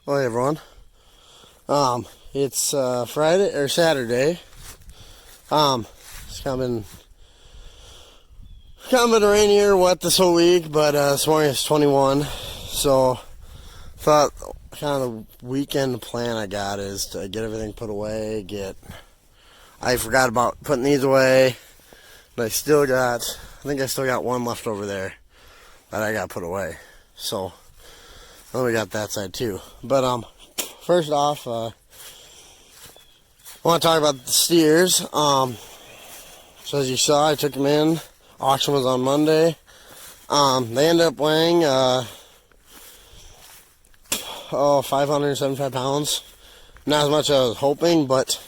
Well, hey everyone. It's Friday or Saturday. It's kind of been rainier, wet this whole week, but this morning it's 21. So thought kind of the weekend plan I got is to get everything put away. I forgot about putting these away, but I still got one left over there that I got put away. So then we got that side too. But first off, I want to talk about the steers. So as you saw, I took them in. Auction was on Monday. They ended up weighing 575 pounds. Not as much as I was hoping, but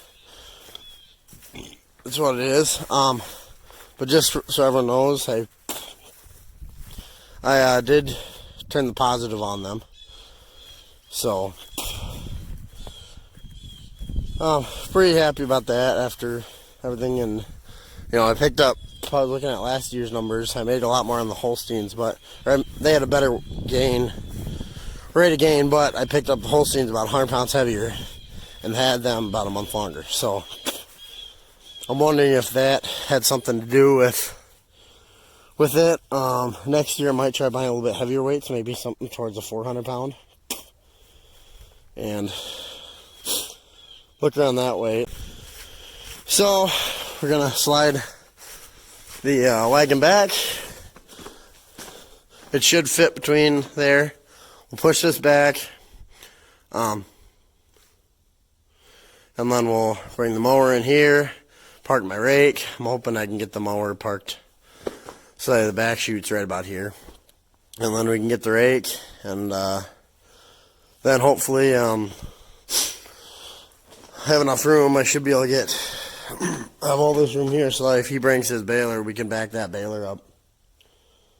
that's what it is. But just so everyone knows, I did turn the positive on them. So, pretty happy about that after everything. And, I picked up, I was looking at last year's numbers, I made a lot more on the Holsteins, but they had a better rate of gain, but I picked up the Holsteins about 100 pounds heavier and had them about a month longer. So, I'm wondering if that had something to do with it. Next year I might try buying a little bit heavier weights, maybe something towards a 400 pound. And look around that way. So we're gonna slide the wagon back. It should fit between there. We'll push this back, and then we'll bring the mower in here, park my rake. I'm hoping I can get the mower parked so that the back chute's right about here, and then we can get the rake, and then hopefully have enough room. I should be able to have all this room here so that if he brings his baler, we can back that baler up.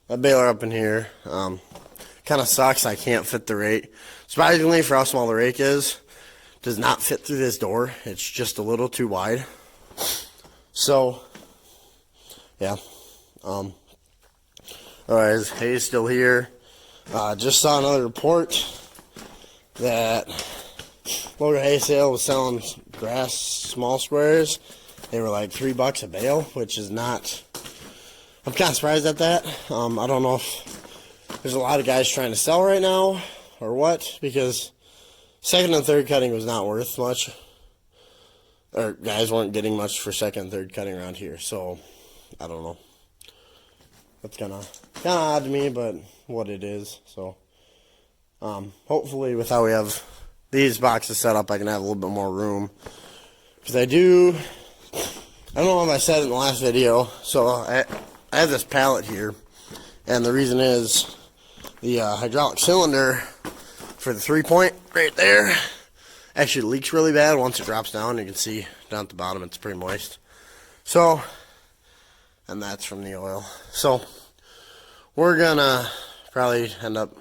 That baler up in here. Kind of sucks I can't fit the rake. Surprisingly, for how small the rake is, does not fit through this door. It's just a little too wide. So, yeah. Alright, hay's still here. Just saw another report that local hay sale was selling grass small squares. They were like $3 a bale, which is not. I'm kind of surprised at that. I don't know if there's a lot of guys trying to sell right now or what, because second and third cutting was not worth much, or guys weren't getting much for second and third cutting around here. So I don't know. That's kind of odd to me, but what it is. So hopefully with how we have these boxes set up, I can have a little bit more room, because I don't know if I said it in the last video, so I have this pallet here, and the reason is the hydraulic cylinder for the 3-point right there actually leaks really bad once it drops down. You can see down at the bottom it's pretty moist. So, and that's from the oil. So we're gonna probably end up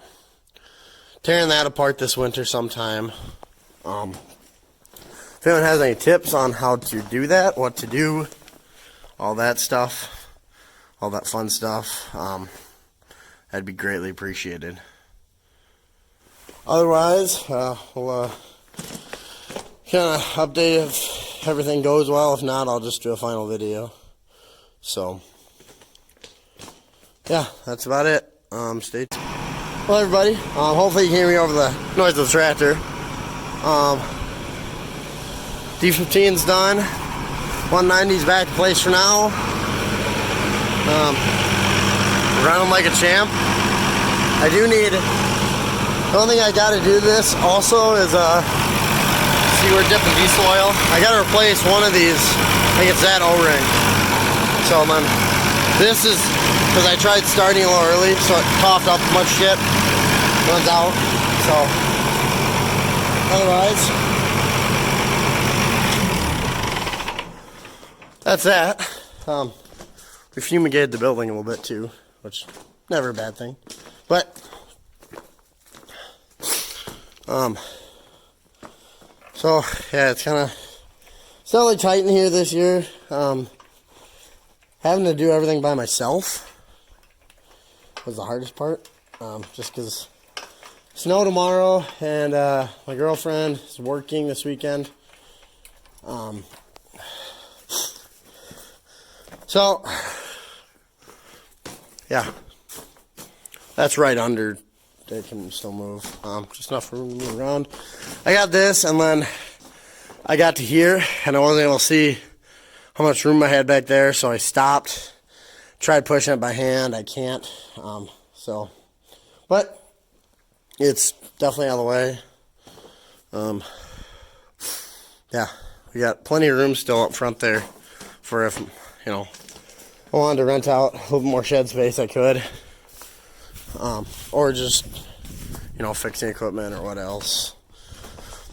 tearing that apart this winter sometime. If anyone has any tips on how to do that, what to do, all that stuff, all that fun stuff, that'd be greatly appreciated. Otherwise, we'll kind of update if everything goes well. If not, I'll just do a final video. So, yeah, that's about it. Stay tuned. Well, everybody, hopefully you can hear me over the noise of the tractor. D-15's done. 190's back in place for now. Running like a champ. I do need. The only thing I got to do this also is see, we're dipping diesel oil. I got to replace one of these. I think it's that O-ring. So then, this is because I tried starting a little early, so it coughed up much shit. Runs out. So otherwise, that's that. We fumigated the building a little bit too, which never a bad thing. But so yeah, it's kind of really tight in here this year. Having to do everything by myself was the hardest part. Just because snow tomorrow, and my girlfriend is working this weekend. So, yeah, that's right under. They can still move. Just enough room to move around. I got this, and then I got to here, and I wasn't able to see how much room I had back there, so I stopped. Tried pushing it by hand. I can't. But it's definitely out of the way. Yeah, we got plenty of room still up front there for if, I wanted to rent out a little more shed space, I could. Or just, fixing equipment or what else.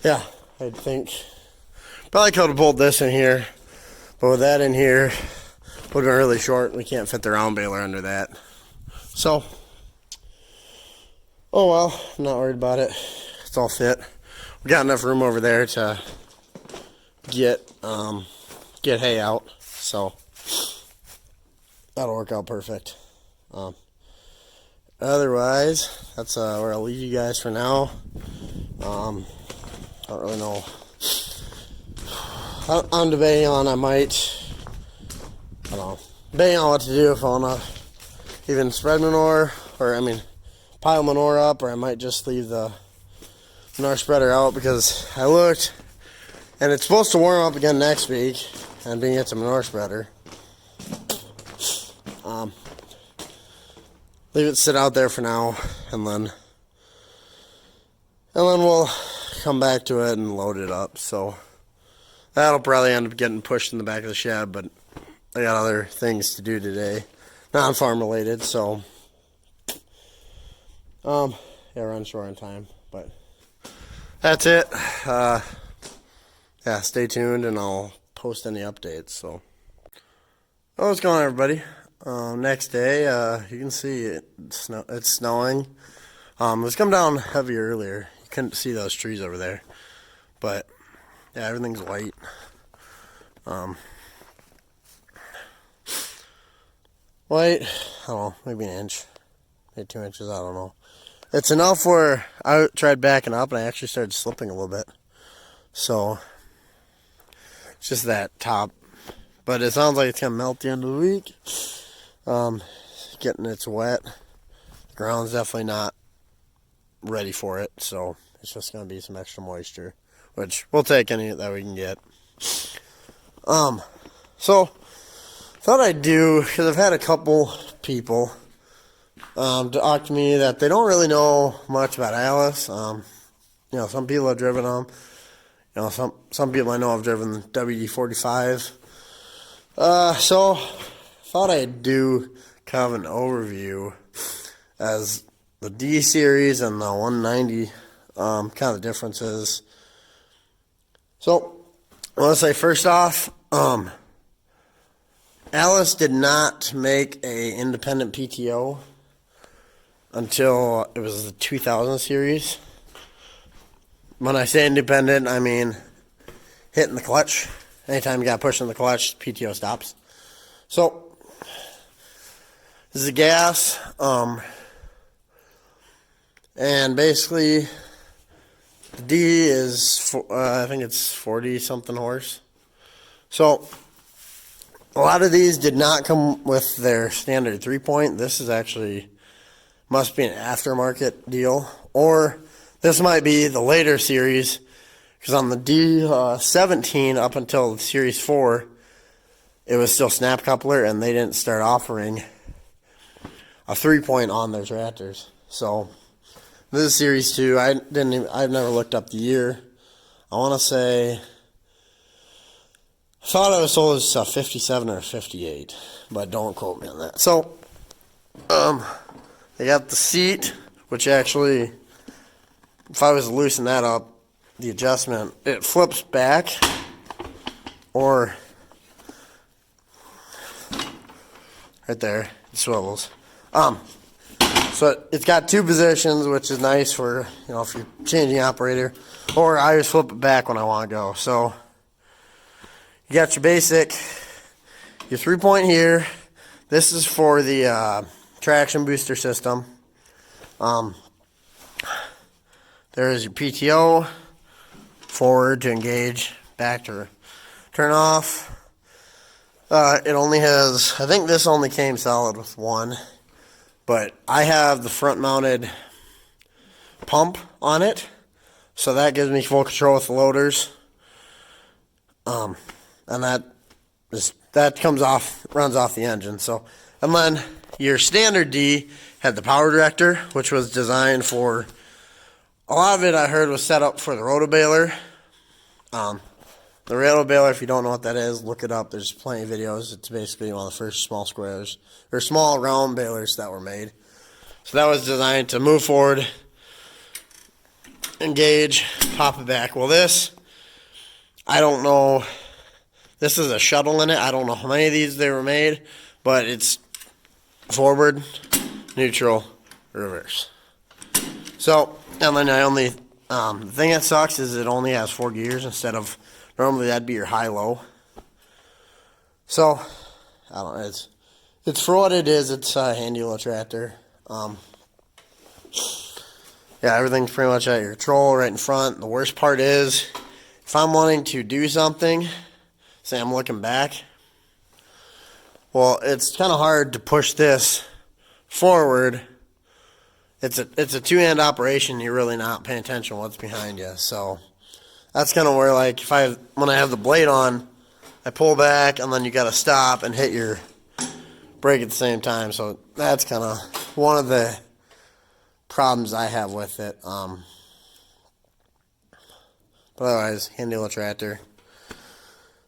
Yeah, I think probably could have pulled this in here, but with that in here, would have been really short. We can't fit the round baler under that. So, oh well, I'm not worried about it. It's all fit. We got enough room over there to get hay out, so that'll work out perfect. Otherwise, that's where I'll leave you guys for now. I don't really know. I'm debating on debating on what to do, if I want to even spread manure, pile manure up, or I might just leave the manure spreader out, because I looked, and it's supposed to warm up again next week, and being it's a manure spreader. Leave it sit out there for now, and then we'll come back to it and load it up. So that'll probably end up getting pushed in the back of the shed, but I got other things to do today, non-farm related. So run short on time, but that's it. Stay tuned, and I'll post any updates. So, what's going on, everybody? Next day, you can see it's snowing. It was coming down heavy earlier. You couldn't see those trees over there, but yeah, everything's white. White, I don't know, maybe an inch, maybe 2 inches, I don't know. It's enough where I tried backing up, and I actually started slipping a little bit. So, it's just that top. But it sounds like it's going to melt the end of the week. It's wet. The ground's definitely not ready for it, so it's just going to be some extra moisture, which we'll take any that we can get. So thought I'd do, because I've had a couple people talk to me that they don't really know much about allis. Some people have driven them. Some people I know have driven WD-45. So thought I'd do kind of an overview as the D series and the 190, kind of the differences. So I want to say first off, allis did not make a independent PTO until it was the 2000 series. When I say independent, I mean hitting the clutch. Anytime you got pushing the clutch, PTO stops. So this is a gas, and basically the D is I think it's 40 something horse. So a lot of these did not come with their standard 3-point. This is actually must be an aftermarket deal, or this might be the later series, because on the D-17 up until Series 4, it was still snap coupler, and they didn't start offering a 3-point on their tractors. So this is Series 2. I've never looked up the year. I want to say, I thought I was told it was a 57 or a 58, but don't quote me on that. So they got the seat, which actually, if I was to loosen that up, the adjustment, it flips back, or right there, it swivels. So it's got two positions, which is nice for, if you're changing operator, or I just flip it back when I want to go. So you got your basic, your 3-point here. This is for the traction booster system. There is your PTO, forward to engage, back to turn off. It only has, I think this only came solid with one, but I have the front mounted pump on it, so that gives me full control with the loaders. And that comes off, runs off the engine. So, and then your standard D had the power director, which was designed for, a lot of it I heard was set up for the rotobaler. The rotobaler, if you don't know what that is, look it up. There's plenty of videos. It's basically one of the first small squares, or small round balers that were made. So that was designed to move forward, engage, pop it back. Well, this, I don't know, this is a shuttle in it. I don't know how many of these they were made, but it's forward, neutral, reverse. So, and then I only, the thing that sucks is it only has 4 gears instead of, normally that'd be your high-low. So, I don't know, it's for what it is. It's a handy little tractor. Yeah, everything's pretty much at your control right in front. The worst part is, if I'm wanting to do something, say I'm looking back, well, it's kind of hard to push this forward. It's a two-hand operation. You're really not paying attention to what's behind you. So that's kind of where, like, when I have the blade on, I pull back, and then you got to stop and hit your brake at the same time. So that's kind of one of the problems I have with it. But otherwise, handy little tractor.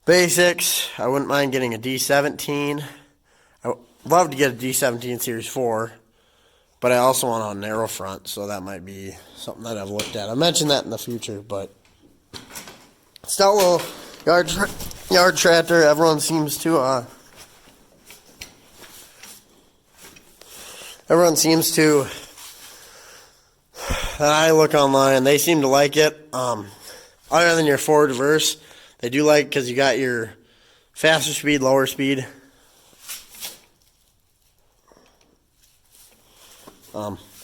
Basics, I wouldn't mind getting a D-17. I would love to get a D-17 Series 4, but I also want a narrow front, so that might be something that I've looked at. I'll mention that in the future, but still a little yard tractor. Everyone seems to I look online, they seem to like it. Other than your forward reverse, they do like, because you got your faster speed, lower speed.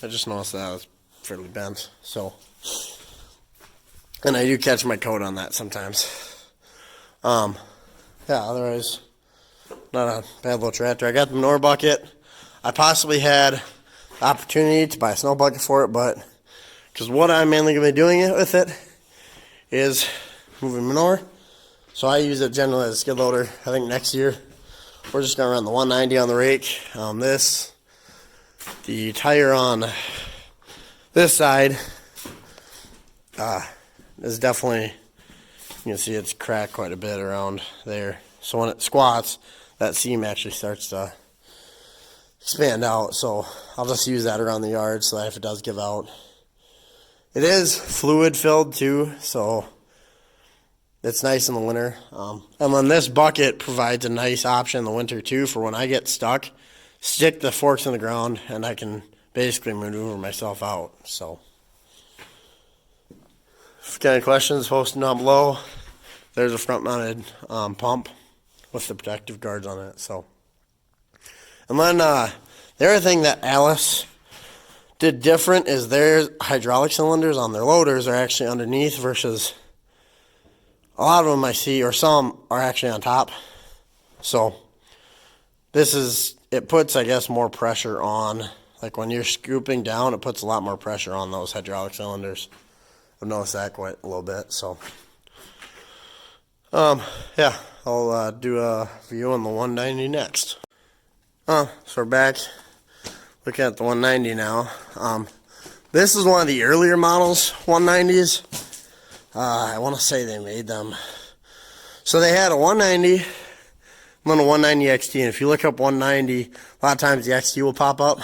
I just noticed that I was fairly bent, so, and I do catch my coat on that sometimes. Yeah, otherwise, not a bad little tractor. I got the manure bucket. I possibly had the opportunity to buy a snow bucket for it, but because what I'm mainly going to be doing with it is moving manure. So I use it generally as a skid loader. I think next year we're just going to run the 190 on the rake. The tire on this side is definitely, you can see it's cracked quite a bit around there. So when it squats, that seam actually starts to expand out. So I'll just use that around the yard so that if it does give out. It is fluid filled too, so it's nice in the winter. And then this bucket provides a nice option in the winter too for when I get stuck. Stick the forks in the ground and I can basically maneuver myself out. So if you got any questions, post them down below. There's a front mounted pump with the protective guards on it. So, and then the other thing that Allis did different is their hydraulic cylinders on their loaders are actually underneath versus a lot of them I see, or some are actually on top. So it puts, I guess, more pressure on, like when you're scooping down, it puts a lot more pressure on those hydraulic cylinders. I've noticed that quite a little bit. So yeah, I'll do a view on the 190 next. So we're back looking at the 190 now. This is one of the earlier models 190s. I want to say they made them. So they had a 190, and then a 190 XT. And if you look up 190, a lot of times the XT will pop up.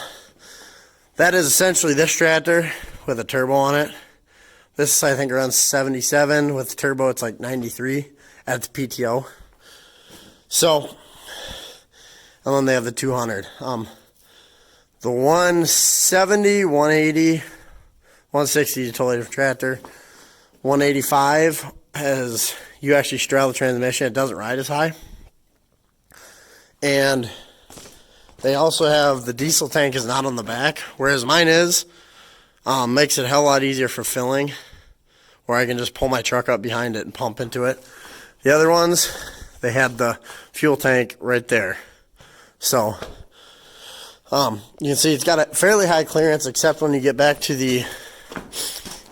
That is essentially this tractor with a turbo on it. This, I think, runs 77. With the turbo, it's like 93 at the PTO. So, and then they have the 200. The 170, 180, 160 is a totally different tractor. 185 has, you actually straddle the transmission. It doesn't ride as high. And they also have, the diesel tank is not on the back, whereas mine is. Makes it a hell of a lot easier for filling, where I can just pull my truck up behind it and pump into it. The other ones, they had the fuel tank right there. So, you can see it's got a fairly high clearance, except when you get back to the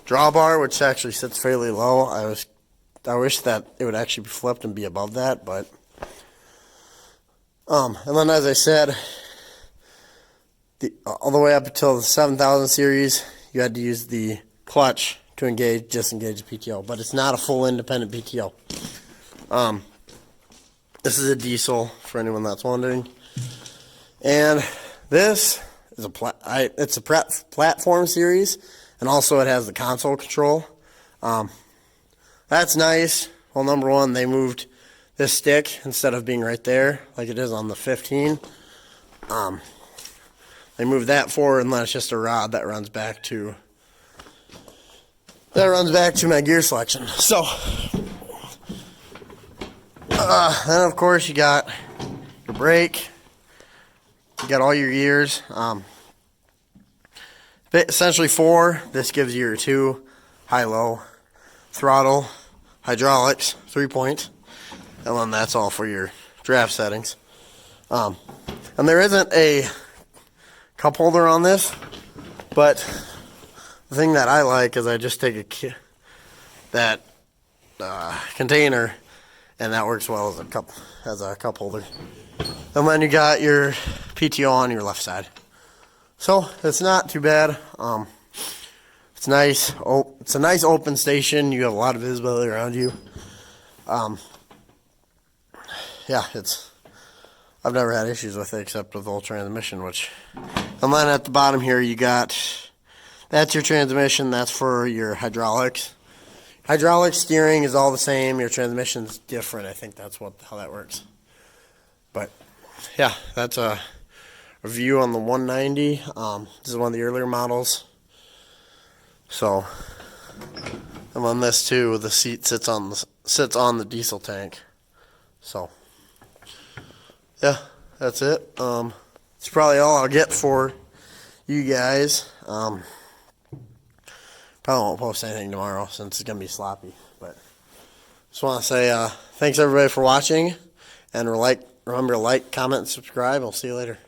drawbar, which actually sits fairly low. I wish that it would actually be flipped and be above that, but and then, as I said, all the way up until the 7000 series, you had to use the clutch to disengage the PTO, but it's not a full independent PTO. This is a diesel, for anyone that's wondering, and this is it's a platform series, and also it has the console control. That's nice. Well, number one, they moved this stick instead of being right there like it is on the 15. They moved that forward, and then it's just a rod that runs back to my gear selection. So, then of course you got your brake. You got all your gears. Essentially 4. This gives you your 2, high-low, throttle, hydraulics, 3-point, and then that's all for your draft settings. And there isn't a cup holder on this, but the thing that I like is I just take that container, and that works well as a cup holder. And then you got your PTO on your left side. So it's not too bad. It's nice. It's a nice open station. You have a lot of visibility around you. Yeah, I've never had issues with it except with the old transmission, and then at the bottom here you got, that's your transmission. That's for your hydraulics. Hydraulic steering is all the same. Your transmission's different. I think that's how that works. But yeah, that's a review on the 190. This is one of the earlier models. So, and on this too, the seat sits on the diesel tank. So, yeah, that's it. It's probably all I'll get for you guys. Probably won't post anything tomorrow since it's gonna be sloppy. But just want to say thanks everybody for watching, and remember to like, comment, and subscribe. I'll see you later.